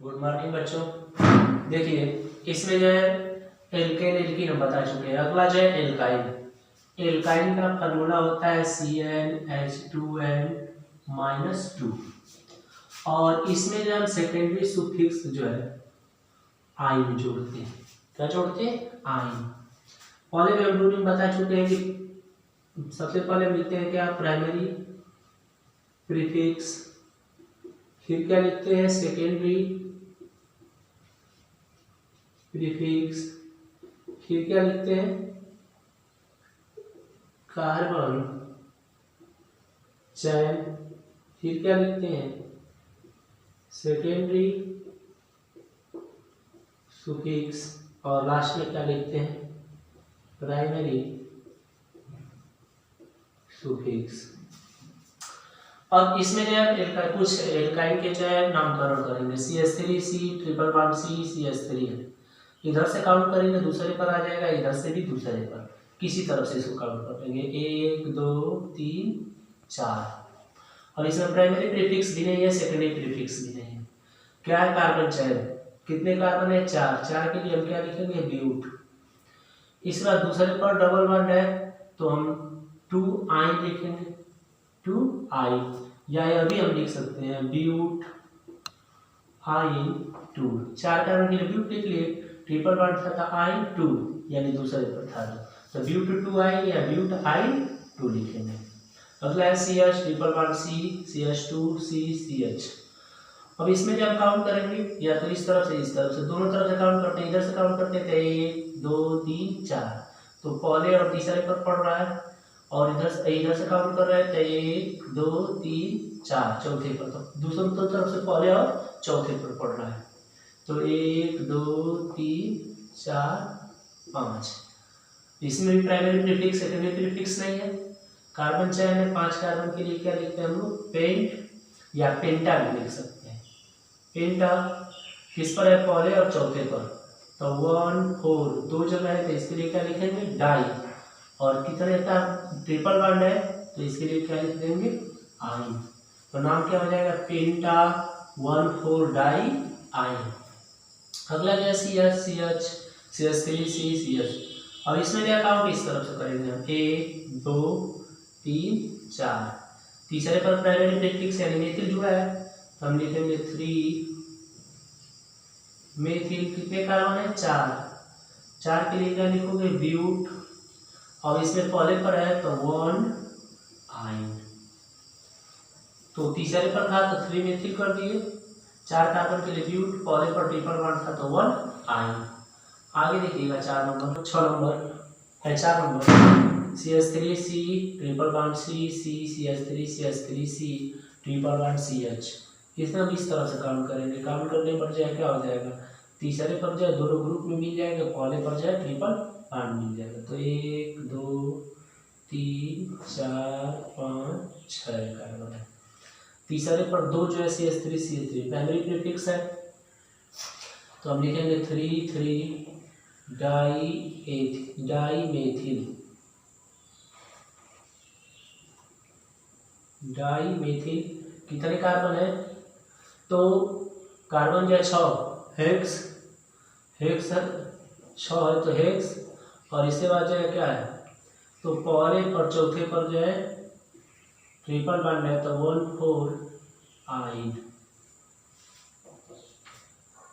Good morning बच्चों। देखिए इसमें जो है एल्केन एल्कीन हम बता चुके हैं। अगला जो है एल्काइन। एल्काइन का फॉर्मूला होता है CnH2n-2 और इसमें जो हम सेकेंडरी सुफिक्स जो है आइन जोड़ते हैं। क्या जोड़ते हैं? आइन। पहले भी हम रूटीन बता चुके हैं कि सबसे पहले लिखते हैं क्या? प्राइमरी प्रीफिक्स, फिर क्या लिखते हैं? सेकेंडरी प्रीफिक्स, फिर क्या लिखते हैं? कार्बन चैन, फिर क्या लिखते हैं? सेकेंडरी सुफिक्स और लास्ट में क्या लिखते हैं? Primary suffix. अब इसमें जो है कुछ एल्काइन के जो है नामकरण करेंगे। CH3 C triple bond CH3 है, इधर से काउंट करेंगे दूसरे पर आ जाएगा, इधर से भी दूसरे पर, किसी तरफ से इसको काउंट कर लेंगे 1 2 3 4। और इसमें प्राइमरी प्रीफिक्स भी नहीं है, सेकेंडरी प्रीफिक्स भी नहीं है। क्या है? कार्बन चैन। कितने कार्बन है? 4। 4 के लिए हम क्या लिखेंगे? ब्यूट। इस बार दूसरे पर डबल बॉन्ड है तो हम 2 आइन लिखेंगे, 2 आई, या अभी हम लिख सकते हैं ब्यूट आइन 2। 4 कार्बन के लिए ब्यूट लिख लिए, ट्रिपल बॉन्ड था आइन 2 यानी दूसरे पर था तो ब्यूट 2 आई या ब्यूट आइन 2 लिखेंगे। अगला है CH triple bond C CH2 C CH। अब इसमें जब काउंट करेंगे या तो इस तरफ से इस तरफ से, दोनों तरफ से काउंट करते हैं, इधर से काउंट करते हैं 1 2 3 4, तो पहले और तीसरे पर पड़ रहा है, और इधर से काउंट कर रहे हैं 1 2 3 4 चौथे पर, तो दूसरों तरफ से पहले और चौथे पर पड़ रहा है, तो 1 2 3 4 5। इसमें भी प्राइमरी प्रीफिक्स सेकेंडरी प्रीफिक्स नहीं है। कार्बन चैन है, 5 कार्बन के लिए क्या लिखते हैं हम लोग? पेंट या पेंटा भी लिख सकते हैं। पेंटा किस पर है? पहले और चौथे पर, तो 1 4 दो जगह है तो इसके लिए क्या लिखेंगे? डाई। और कितने का ट्रिपल बॉन्ड है तो इसके लिए क्या लिख देंगे? आइन। तो नाम क्या हो जाएगा? पेंटा 1 4 डाई आइन। अगला जो है CH CH3 C CH। और इसमें क्या काउंट इस तरफ से करेंगे हम 1 2 3 4। तीसरे पर प्राइमरी प्रीफिक्स यानी मेथिल जुड़ा है तो हम लिखेंगे 3 मेथिल। कितने कार्बन है? 4। 4 के लिए क्या लिखोगे? ब्यूट, और इसमें पहले पर है तो 1 आइन, तो तीसरे पर था तो 3 मेथिल कर दिए। 4 कार्बन के लिए ब्यूट, पहले पर ट्रिपल बॉन्ड था तो 1 आइन। आगे देखिएगा 4 नंबर 6 नंबर है 4 number CH3 C triple bond C C CH3 CH3 C triple bond CH। इसमें हम इस तरह से काउंट करेंगे, काउंट करने पर जो है क्या हो जाएगा? तीसरे पर जो है दोनों ग्रुप में मिल जाएगा, पहले पर जो है ट्रिपल बॉन्ड मिल जाएगा, तो 1 2 3 4 5 6 कार्बन है। तीसरे पर 2 जो है CH3 CH3 प्राइमरी प्रीफिक्स है तो हम लिखेंगे 3 3 डाई मेथिल। कितने कार्बन है? तो कार्बन जो है 6, हेक्स 6 है तो हेक्स, और इसके बाद जो है क्या है? तो पहले और चौथे पर जो है ट्रिपल बॉन्ड है तो 1 4 आइन।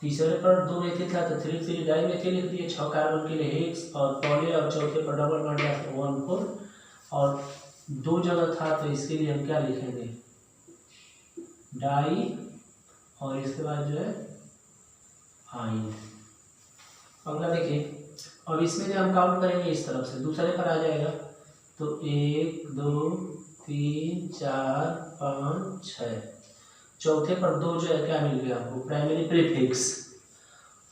तीसरे पर 2 मेथिल था तो 3 3 डाई मेथिल लिख दिए। 6 कार्बन के लिए हेक्स, और पहले और चौथे पर डबल बॉन्ड है तो 1 4, और 2 जगह था तो इसके लिए हम क्या लिखेंगे? डाई, और इसके बाद जो है आइन। अगला देखिए, अब इसमें जो हम काउंट करेंगे इस तरफ से दूसरे पर आ जाएगा तो 1 2 3 4 5 6। चौथे पर 2 जो है क्या मिल गया आपको? प्राइमरी प्रीफिक्स,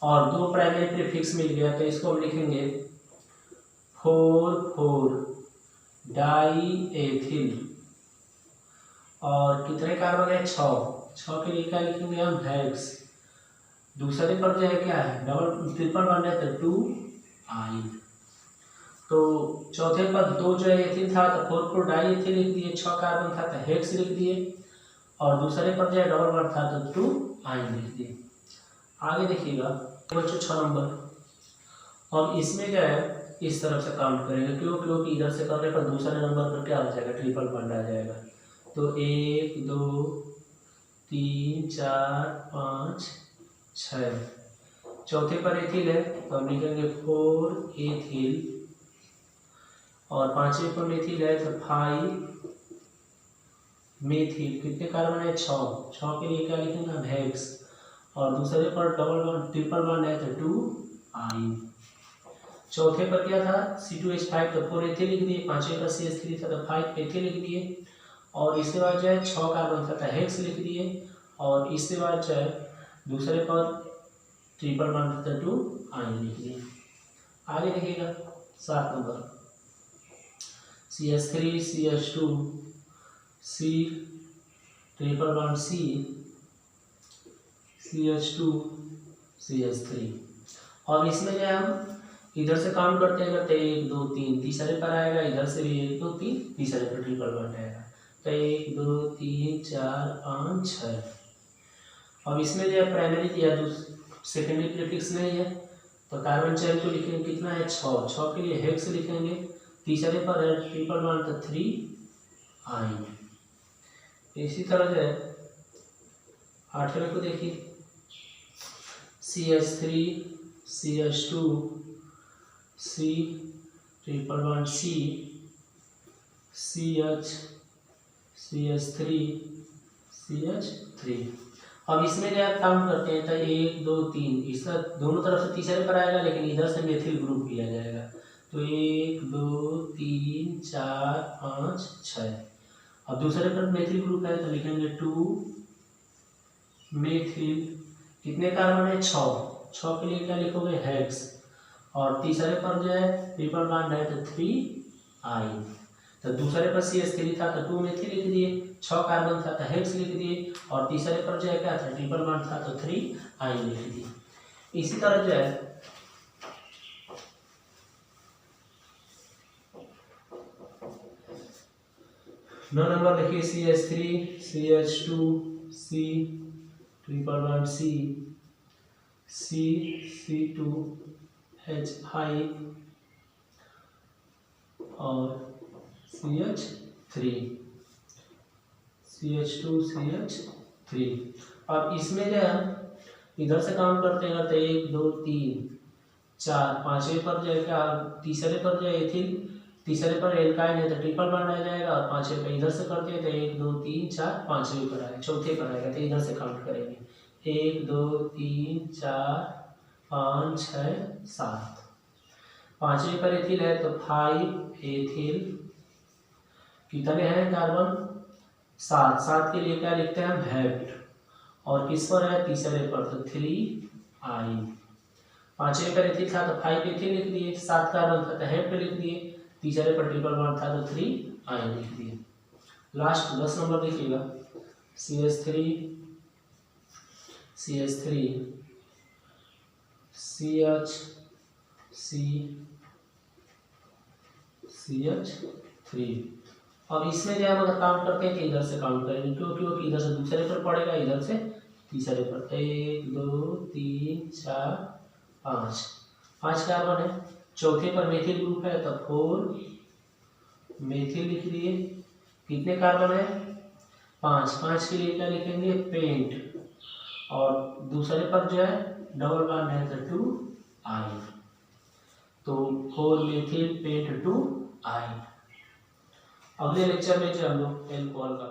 और 2 प्राइमरी प्रीफिक्स मिल गया तो इसको हम लिखेंगे 4 4 डाई एथिल। और कितने कार्बन है? 6 के लिए क्या लिखेंगे हम? हेक्स। दूसरे पर जो है क्या है? डबल ट्रिपल बॉन्ड है तो 2 आइन। तो चौथे पर 2 जो है एथिल था तो 4 4 डाई एथिल लिख दिए। 6 कार्बन था तो हेक्स लिख दिए, और दूसरे पर जो है डबल बॉन्ड था तो 2 आइन लिख दिए। आगे देखिएगा बच्चों 6 नंबर। अब इसमें क्या है, इस तरफ से काउंट करेंगे, क्योंकि इधर से करने पर दूसरे नंबर पर क्या हो जाएगा, ट्रिपल बॉन्ड आ जाएगा। तो 1 2 3 4 5 6। चौथे पर एथिल है तो हम लिखेंगे 4 एथिल, और पांचवें पर मेथिल है तो 5 मेथिल। कितने कार्बन है, 6 के लिए क्या लिखेंगे हम, हेक्स। और दूसरे पर डबल बॉन्ड ट्रिपल बॉन्ड है तो 2 आइन। चौथे पर क्या था, C2H5 तो 4 एथिल लिख दिए, पांचवें पर CH3 था तो 5 एथिल लिख दिए, और इसके बाद जो है 6 कार्बन था तो हेक्स लिख दिए, और इसके बाद जो है दूसरे पर ट्रिपल बॉन्ड था तो 2 आइन लिख दिए। आगे देखिएगा 7 number, CH3 CH2 C triple bond C CH2 CH3। और इसमें जो हम इधर से काउंट करते हैं 1 2 3, तीसरे पर आएगा, इधर से भी 1 2 3, तीसरे पर ट्रिपल बॉन्ड आएगा तो 1 2 3 4 5 6। अब इसमें जो है प्राइमरी दिया, सेकेंडरी प्रीफिक्स नहीं है, तो कार्बन चेन को लिखेंगे, कितना है 6 के लिए हेक्स लिखेंगे, तीसरे पर है ट्रिपल बॉन्ड तो 3 आइन। इसी तरह जो है 8वें को देखिए, CH3 CH2 C triple bond C CH CH3 CH3। अब इसमें जो है काउंट करते हैं तो 1 2 3, इसका दोनों तरफ से तीसरे पर आएगा, लेकिन इधर से मेथिल ग्रुप किया जाएगा तो 1 2 3 4 5 6। अब दूसरे पर मेथिल ग्रुप है तो लिखेंगे 2 मेथिल। कितने कार्बन है, 6 के लिए क्या लिखोगे, हेक्स, और तीसरे पर जो है ट्रिपल बॉन्ड है तो 3 आइन। तो दूसरे पर CH3 था तो 2 मेथिल लिख दिए, 6 कार्बन था तो हेक्स लिख दिए, और तीसरे पर जो है क्या था, ट्रिपल बॉन्ड था तो 3 आइन लिख दिए। इसी तरह जो है नौ नंबर देखिए, CH3 CH2 C triple bond C C2H5 और CH3 CH2 CH3। अब इसमें जो है इधर से काउंट करते हैं 1 2 3 4, पांचवें पर जो है क्या, तीसरे पर जो है एथिल, तीसरे पर एल्काइन है तो ट्रिपल बॉन्ड आ जाएगा, और पांचवें पर इधर से करते हैं तो 1 2 3 4, पांचवें पर आएगा, चौथे पर आएगा तो इधर से काउंट करेंगे 1 2 3 4 5 6 7। पांचवें पर एथिल है तो 5 एथिल। कितने हैं कार्बन, 7 के लिए क्या लिखते हैं हम, हेप्ट, और किस पर है, तीसरे पर तो 3 आइन। पांचवें पर एथिल था तो 5 एथिल लिख दिए, 7 कार्बन था तो हेप्ट लिख दिए, तीसरे पर ट्रिपल बॉन्ड था तो 3 आइन लिख दिए। लास्ट 10 नंबर देखिएगा, CH3 CH3। अब इसमें जो है अगर काउंट करते हैं तो इधर से काउंट करेंगे, क्योंकि इधर से दूसरे पर पड़ेगा, इधर से तीसरे पर। 1 2 3 4 5, 5 कार्बन है, चौथे पर मेथिल ग्रुप है तो 4 मेथिल लिख दिए। कितने कार्बन है, 5 के लिए क्या लिखेंगे, पेंट, और दूसरे पर जो है डबल बॉन्ड है तो 2 आइन, तो 4 मेथिल पेंट 2 आइन। अगले लेक्चर में जो हम लोग एल्कोहल का